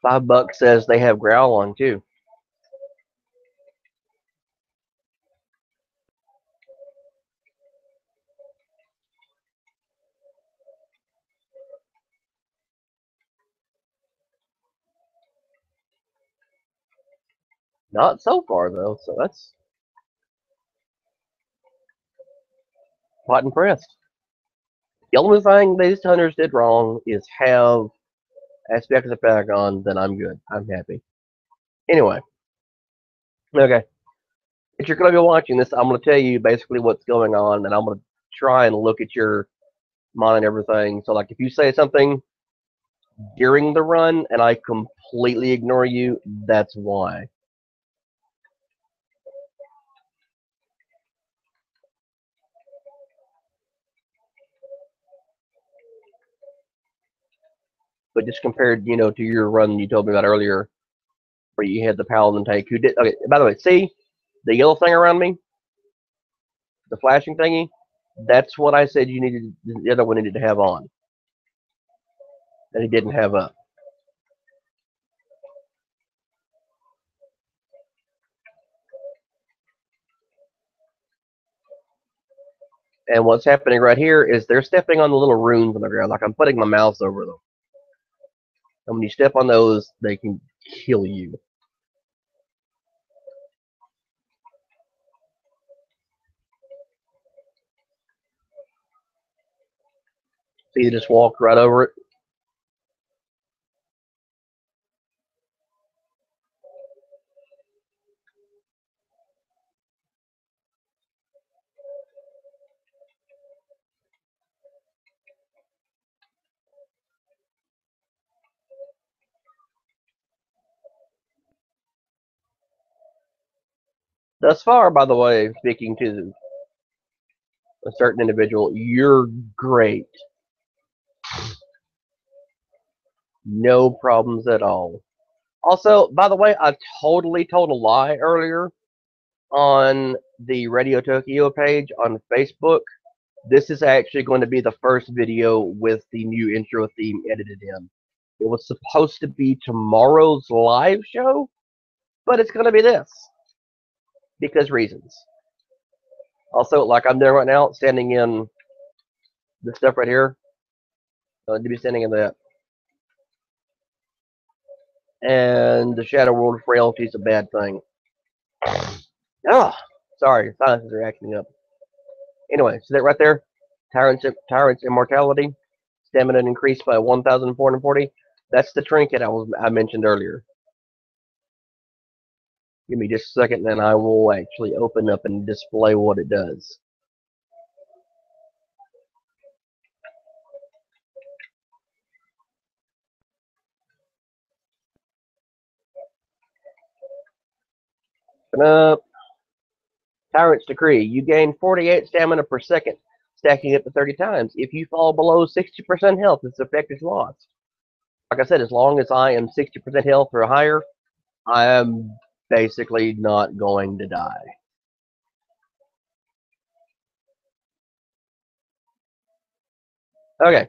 $5 says they have growl on too. Not so far though, so that's quite impressed. The only thing these hunters did wrong is have aspects of Paragon, then I'm good. I'm happy. Anyway. Okay. If you're going to be watching this, I'm going to tell you basically what's going on, and I'm going to try and look at your mod and everything. So, like, if you say something during the run and I completely ignore you, that's why. But just compared, to your run you told me about earlier, where you had the Paladin tank who did. Okay, by the way, see the yellow thing around me? The flashing thingy? That's what I said you needed, the other one needed to have on. That he didn't have up. And what's happening right here is they're stepping on the little runes on the ground, like I'm putting my mouse over them. And when you step on those, they can kill you. So you just walk right over it. Thus far, by the way, speaking to a certain individual, you're great. No problems at all. Also, by the way, I totally told a lie earlier on the Radio Tokyo page on Facebook. This is actually going to be the first video with the new intro theme edited in. It was supposed to be tomorrow's live show, but it's going to be this. Because reasons. Also, like I'm doing right now, standing in this stuff right here. I need to be standing in that. And the Shadow World frailty is a bad thing. Oh, sorry, sinuses are acting up. Anyway, so that right there, Tyrant's immortality, stamina increased by 1,440. That's the trinket I mentioned earlier. Give me just a second, and then I will actually open up and display what it does. Open up. Tyrant's Decree. You gain 48 stamina per second, stacking up to 30 times. If you fall below 60% health, this effect is lost. Like I said, as long as I am 60% health or higher, I am basically not going to die. Okay.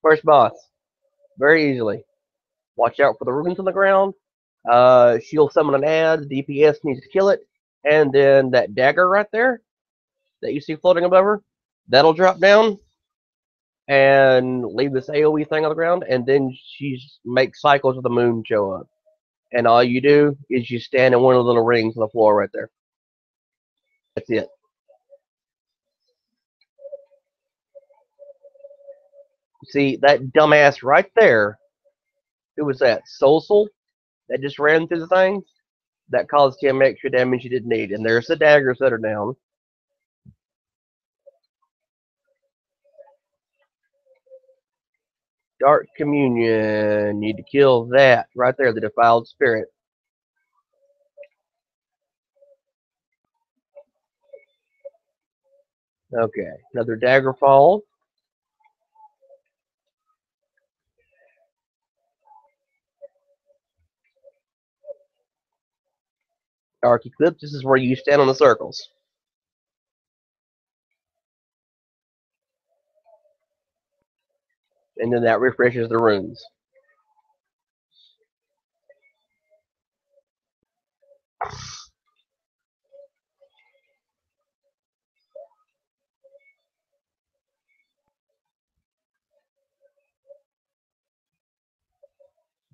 First boss. Very easily. Watch out for the runes on the ground. She'll summon an ad. DPS needs to kill it. And then that dagger right there, that you see floating above her, that'll drop down and leave this AoE thing on the ground, and then she makes cycles of the moon show up. And all you do is you stand in one of the little rings on the floor right there. That's it. See, that dumbass right there, who was that? Soul that just ran through the thing? That caused him extra damage he didn't need. And there's the daggers that are down. Dark Communion. Need to kill that right there, the defiled spirit. Okay, another dagger fall. Dark Eclipse. This is where you stand on the circles. And then that refreshes the runes.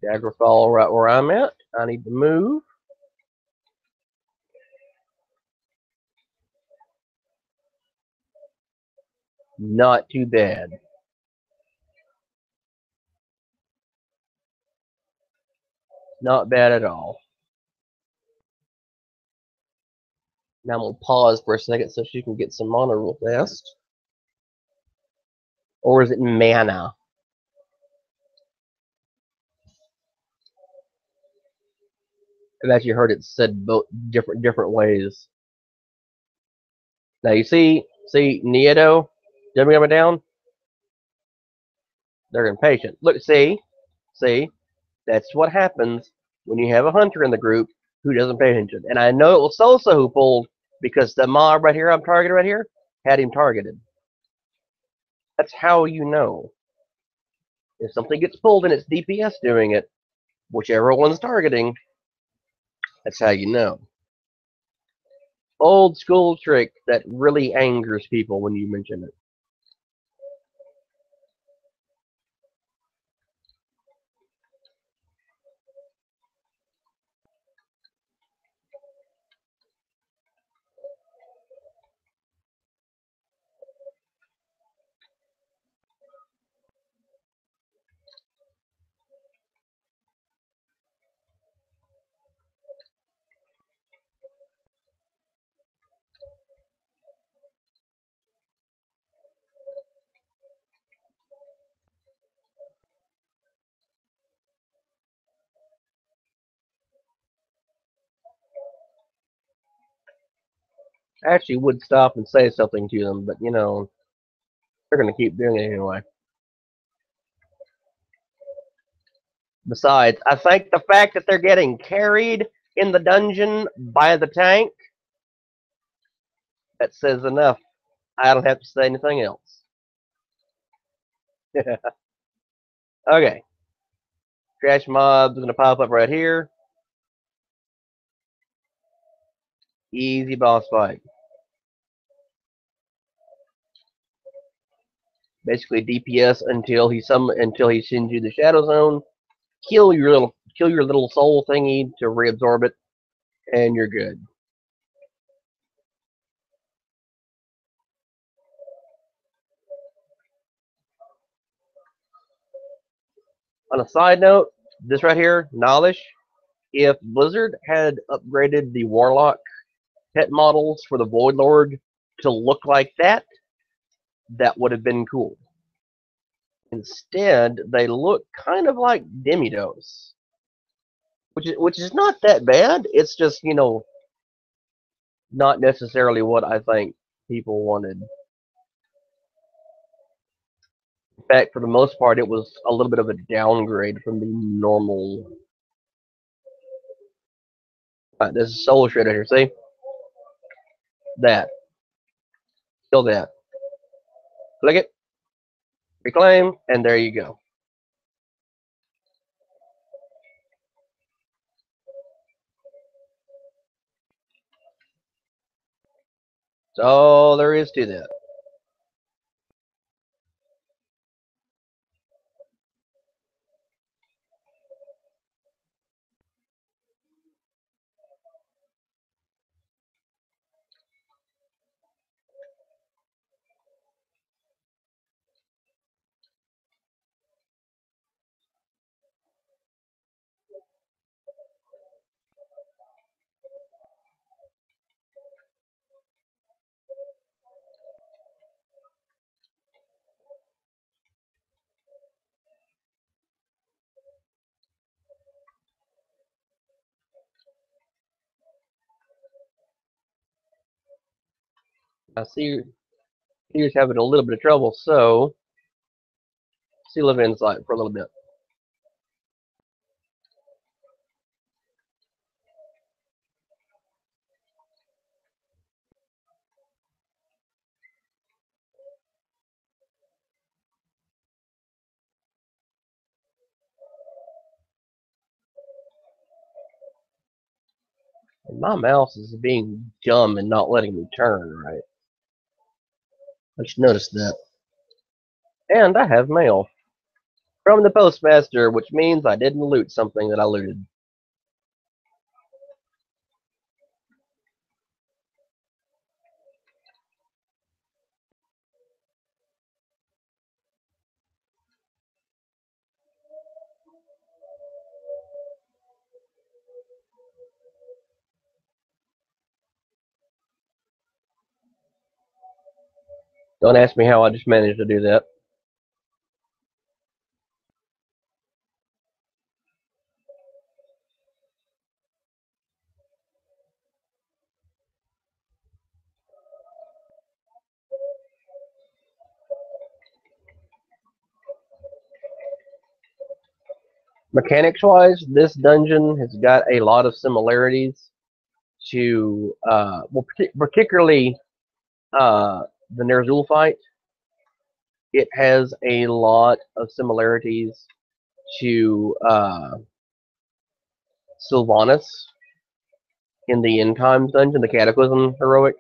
Dagger fall right where I'm at. I need to move. Not too bad. Not bad at all. Now I'm going to pause for a second so she can get some mana real fast. Or is it mana? I've actually heard it said both different ways. Now you see Nieto jumping up and down? They're impatient. Look, see, that's what happens when you have a hunter in the group who doesn't pay attention. And I know it was Sosa who pulled because the mob right here, I'm targeted right here, had him targeted. That's how you know. If something gets pulled and it's DPS doing it, whichever one's targeting, that's how you know. Old school trick that really angers people when you mention it. I actually would stop and say something to them, but you know, they're going to keep doing it anyway. Besides, I think the fact that they're getting carried in the dungeon by the tank, that says enough. I don't have to say anything else. Okay. Trash mob's going to pop up right here. Easy boss fight. Basically DPS until he sends you the Shadow Zone. Kill your little soul thingy to reabsorb it, and you're good. On a side note, this right here, knowledge. If Blizzard had upgraded the Warlock pet models for the Void Lord to look like that, that would have been cool. Instead, they look kind of like Demidos, which is not that bad. It's just, you know, not necessarily what I think people wanted. In fact, for the most part, it was a little bit of a downgrade from the normal. Right, this is Soul Shredder here. See that? Kill that. Click it. Reclaim, and there you go. That's all there is to that. I see you're having a little bit of trouble, so seal of insight for a little bit. And my mouse is being dumb and not letting me turn right. I just noticed that. And I have mail from the postmaster, which means I didn't loot something that I looted. Don't ask me how I just managed to do that. Mechanics wise, this dungeon has got a lot of similarities to, particularly the Ner'zhul fight. It has a lot of similarities to Sylvanas in the End Times dungeon, the Cataclysm heroic.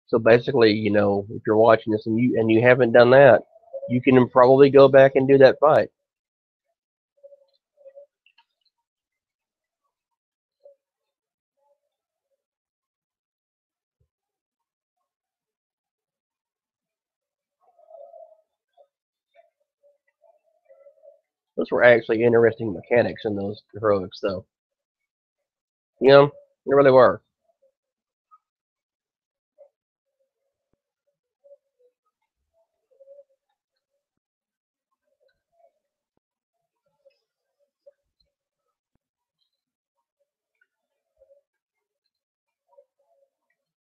So basically, if you're watching this and you haven't done that, you can probably go back and do that fight. Those were actually interesting mechanics in those heroics, though. They really were.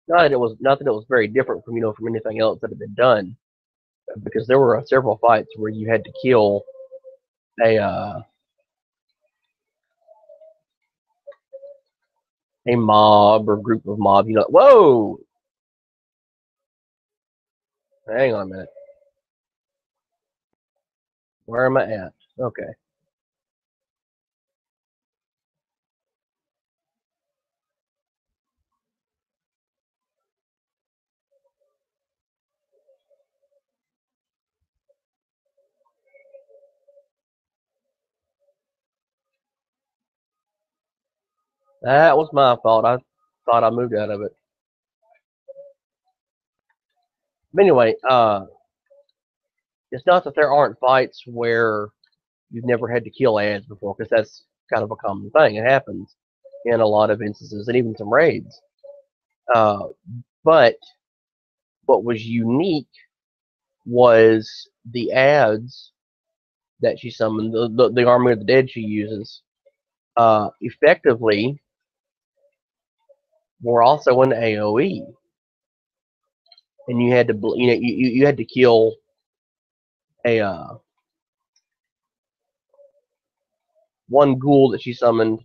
Not that it was very different from anything else that had been done, because there were several fights where you had to kill a a mob or group of mobs. Whoa! Hang on a minute. Where am I at? Okay. That was my fault. I thought I moved out of it. But anyway, it's not that there aren't fights where you've never had to kill ads before, because that's kind of a common thing. It happens in a lot of instances, and even some raids. But what was unique was the ads that she summoned, the Army of the Dead she uses, effectively were also an AOE, and you had to you had to kill a one ghoul that she summoned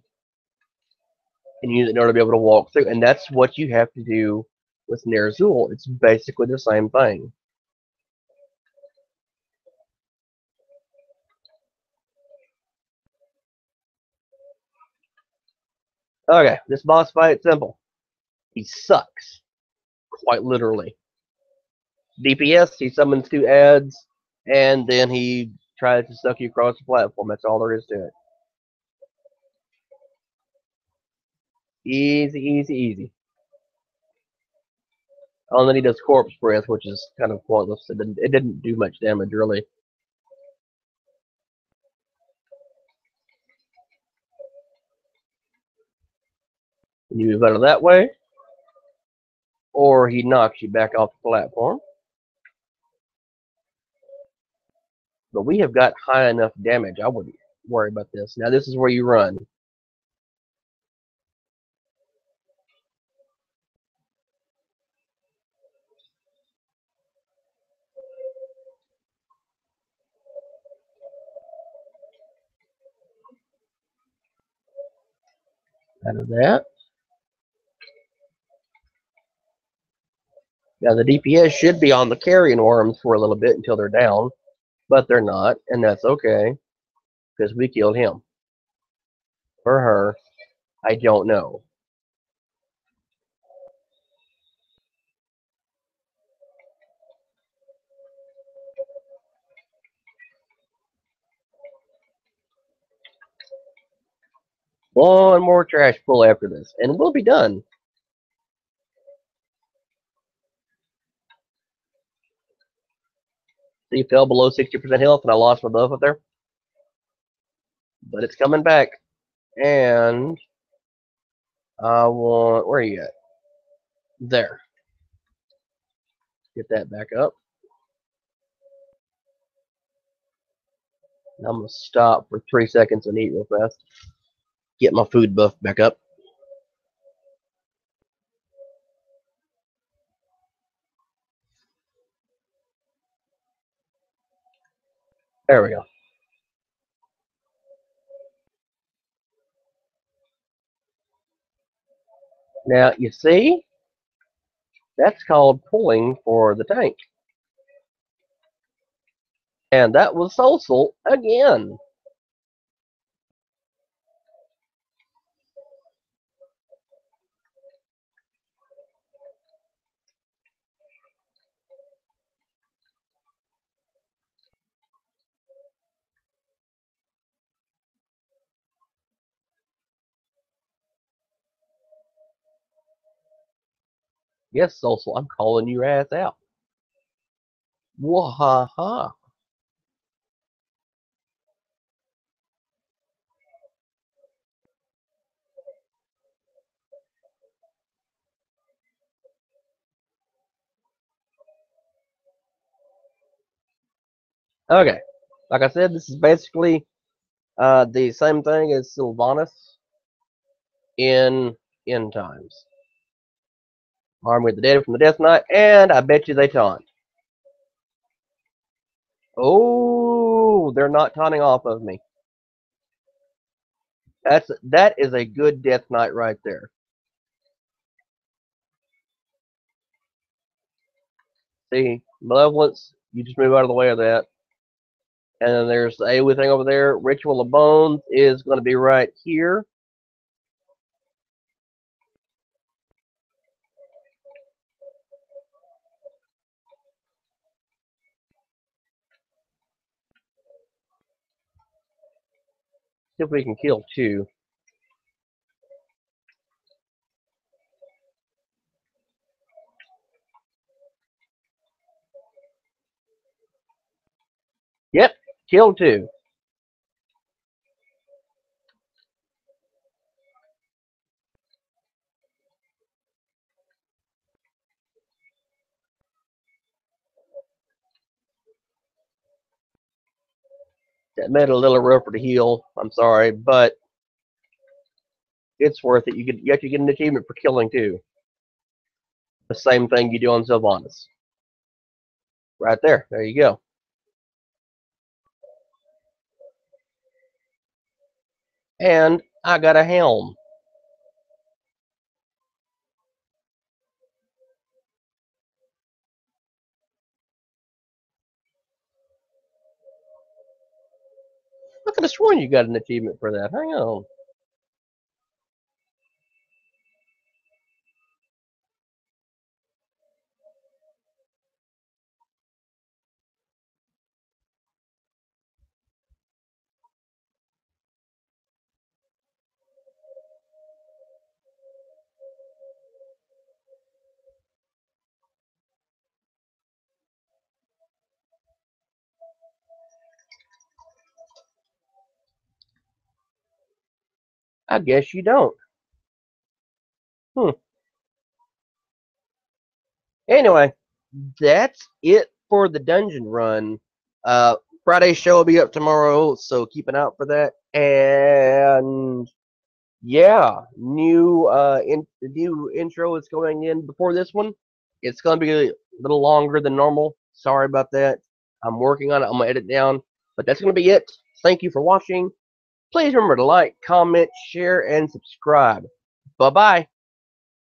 and use it in order to be able to walk through, and that's what you have to do with Ner'zhul. It's basically the same thing. Okay, this boss fight, simple. He sucks. Quite literally. DPS, he summons 2 ads, and then he tries to suck you across the platform. That's all there is to it. Easy, easy, easy. Oh, and then he does corpse breath, which is kind of pointless. It didn't do much damage, really. You move out of that way, or he knocks you back off the platform. But we have got high enough damage. I wouldn't worry about this. Now, this is where you run. Out of that. Now, the DPS should be on the carrion worms for a little bit until they're down, but they're not, and that's okay, because we killed him. Or her. I don't know. One more trash pull after this, and we'll be done. See, fell below 60% health, and I lost my buff up there. But it's coming back. And I want... Where are you at? There. Get that back up. I'm going to stop for 3 seconds and eat real fast. Get my food buff back up. There we go. Now, you see? That's called pulling for the tank. And that was social again. Yes, social, I'm calling your ass out. Wahaha. Okay. Like I said, this is basically the same thing as Sylvanas in end times. Armed with the dead from the Death Knight, and I bet you they taunt. Oh, they're not taunting off of me. That is a good Death Knight right there. See, Malevolence, you just move out of the way of that. And then there's the AoE thing over there. Ritual of Bones is going to be right here. See if we can kill 2. Yep, kill 2. That made it a little rougher to heal. I'm sorry, but it's worth it. You actually get an achievement for killing 2. The same thing you do on Sylvanas. Right there. There you go. And I got a helm. I could have sworn you got an achievement for that. Hang on. I guess you don't. Hmm. Anyway, that's it for the dungeon run. Uh, Friday's show will be up tomorrow, so keep an eye out for that. And yeah, the new intro is going in before this one. It's going to be a little longer than normal. Sorry about that. I'm working on it. I'm gonna edit down, but that's going to be it. Thank you for watching. Please remember to like, comment, share, and subscribe. Bye bye.